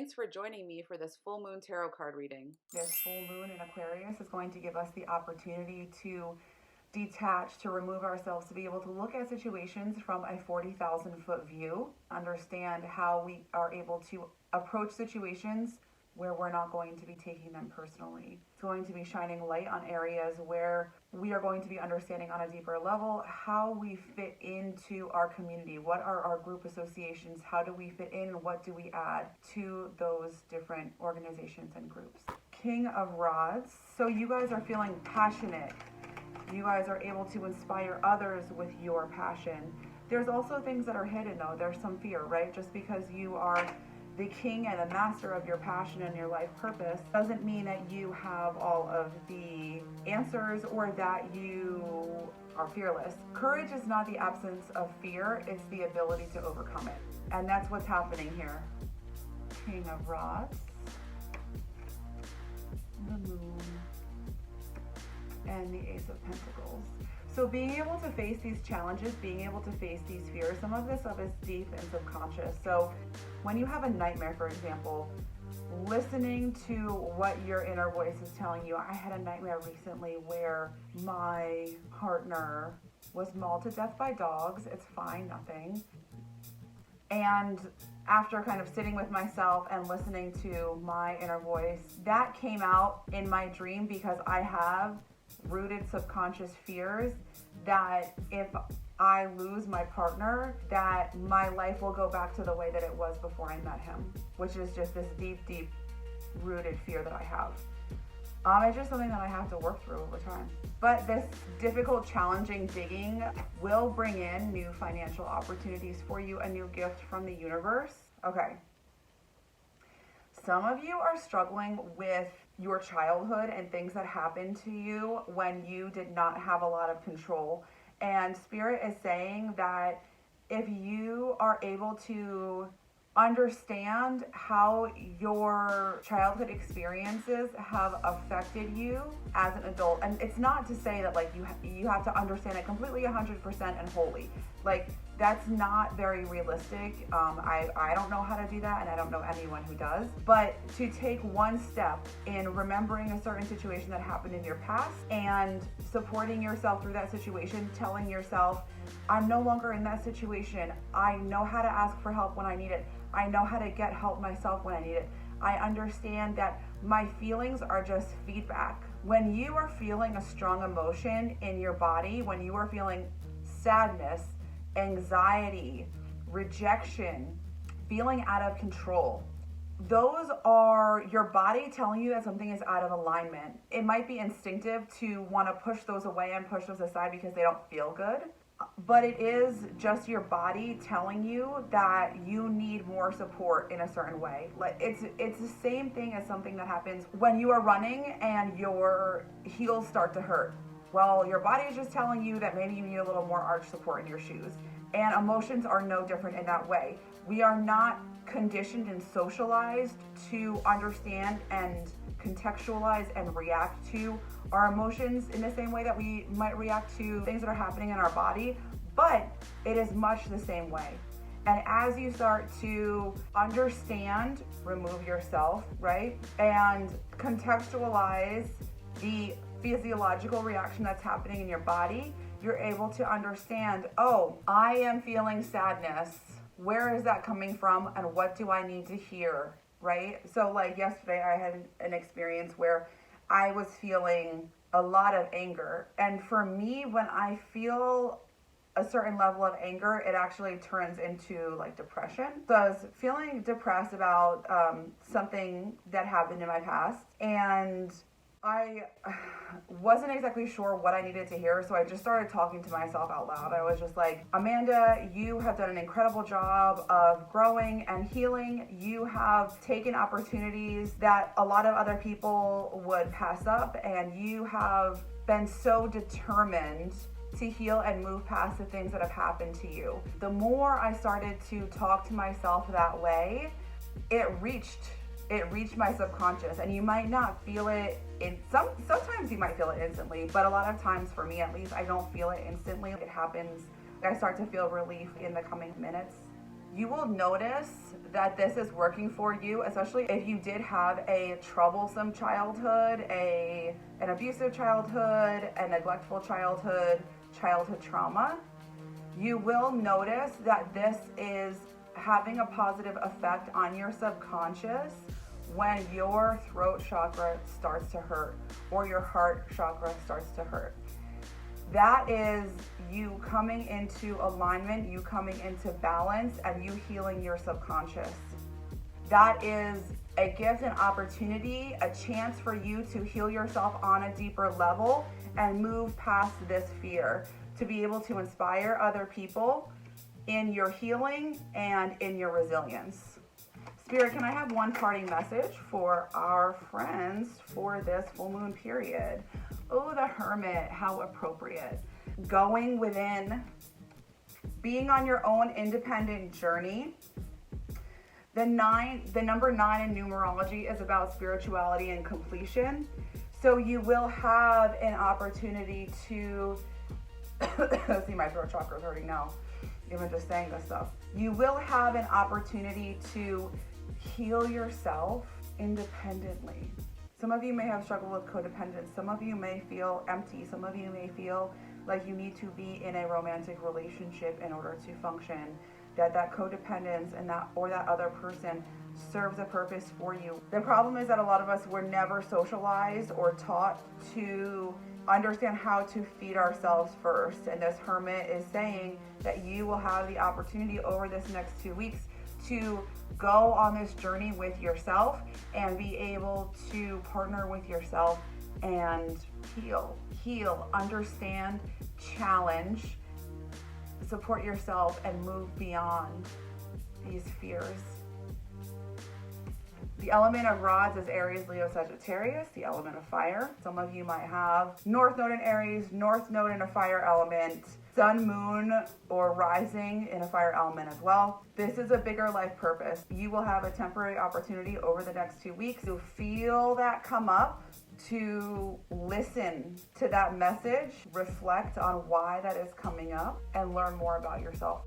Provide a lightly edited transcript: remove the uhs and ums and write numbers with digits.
Thanks for joining me for this full moon tarot card reading. This full moon in Aquarius is going to give us the opportunity to detach, to remove ourselves, to be able to look at situations from a 40,000 foot view, understand how we are able to approach situations where we're not going to be taking them personally. It's going to be shining light on areas where we are going to be understanding on a deeper level how we fit into our community. What are our group associations? How do we fit in? And what do we add to those different organizations and groups? King of Rods. So you guys are feeling passionate. You guys are able to inspire others with your passion. There's also things that are hidden though. There's some fear, right? Just because you are the king and the master of your passion and your life purpose doesn't mean that you have all of the answers or that you are fearless. Courage is not the absence of fear, it's the ability to overcome it. And that's what's happening here. King of Rods, the Moon, and the Ace of Pentacles. So being able to face these challenges, being able to face these fears, some of this stuff is deep and subconscious. So when you have a nightmare, for example, listening to what your inner voice is telling you. I had a nightmare recently where my partner was mauled to death by dogs. It's fine, nothing. And after kind of sitting with myself and listening to my inner voice, that came out in my dream because I have rooted subconscious fears that if I lose my partner, that my life will go back to the way that it was before I met him, which is just this deep, deep rooted fear that I have. It's just something that I have to work through over time. But this difficult, challenging digging will bring in new financial opportunities for you, a new gift from the universe. Okay. Some of you are struggling with your childhood and things that happened to you when you did not have a lot of control. And Spirit is saying that if you are able to understand how your childhood experiences have affected you as an adult, and it's not to say that like you have to understand it completely 100% and wholly. Like that's not very realistic. I don't know how to do that, and I don't know anyone who does. But to take one step in remembering a certain situation that happened in your past and supporting yourself through that situation, telling yourself, I'm no longer in that situation. I know how to ask for help when I need it. I know how to get help myself when I need it. I understand that my feelings are just feedback. When you are feeling a strong emotion in your body, when you are feeling sadness, anxiety, rejection, feeling out of control, those are your body telling you that something is out of alignment. It might be instinctive to want to push those away and push those aside because they don't feel good. But it is just your body telling you that you need more support in a certain way. Like it's the same thing as something that happens when you are running and your heels start to hurt. Well, your body is just telling you that maybe you need a little more arch support in your shoes. And emotions are no different in that way. We are not conditioned and socialized to understand and contextualize and react to our emotions in the same way that we might react to things that are happening in our body, but it is much the same way. And as you start to understand, remove yourself, right? And contextualize the physiological reaction that's happening in your body, you're able to understand, oh, I am feeling sadness. Where is that coming from? And what do I need to hear, right? So like yesterday I had an experience where I was feeling a lot of anger. And for me, when I feel a certain level of anger, it actually turns into like depression. So I was feeling depressed about something that happened in my past, and I wasn't exactly sure what I needed to hear, so I just started talking to myself out loud. I was just like, Amanda, you have done an incredible job of growing and healing. You have taken opportunities that a lot of other people would pass up, and you have been so determined to heal and move past the things that have happened to you. The more I started to talk to myself that way, it reached my subconscious. And you might not feel it sometimes you might feel it instantly, but a lot of times, for me at least, I don't feel it instantly. It happens. I start to feel relief in the coming minutes you will notice that this is working for you, especially if you did have a troublesome childhood, an abusive childhood, a neglectful childhood trauma. You will notice that this is having a positive effect on your subconscious when your throat chakra starts to hurt or your heart chakra starts to hurt. That is you coming into alignment, you coming into balance, and you healing your subconscious. That is a gift and opportunity, a chance for you to heal yourself on a deeper level and move past this fear, to be able to inspire other people in your healing and in your resilience. Spirit, can I have one parting message for our friends for this full moon period? Oh, the Hermit, how appropriate. Going within, being on your own independent journey. The number 9 in numerology is about spirituality and completion. So you will have an opportunity to, see, my throat chakra is hurting now, even just saying this stuff. You will have an opportunity to heal yourself independently. Some of you may have struggled with codependence. Some of you may feel empty. Some of you may feel like you need to be in a romantic relationship in order to function. That codependence and that other person serves a purpose for you. The problem is that a lot of us were never socialized or taught to understand how to feed ourselves first. And this Hermit is saying that you will have the opportunity over this next 2 weeks to go on this journey with yourself and be able to partner with yourself and heal, understand, challenge, support yourself, and move beyond these fears. The element of rods is Aries, Leo, Sagittarius. The element of fire, some of you might have North Node in Aries, North Node in a fire element, Sun, Moon, or rising in a fire element as well. This is a bigger life purpose. You will have a temporary opportunity over the next 2 weeks to feel that come up, to listen to that message, reflect on why that is coming up, and learn more about yourself.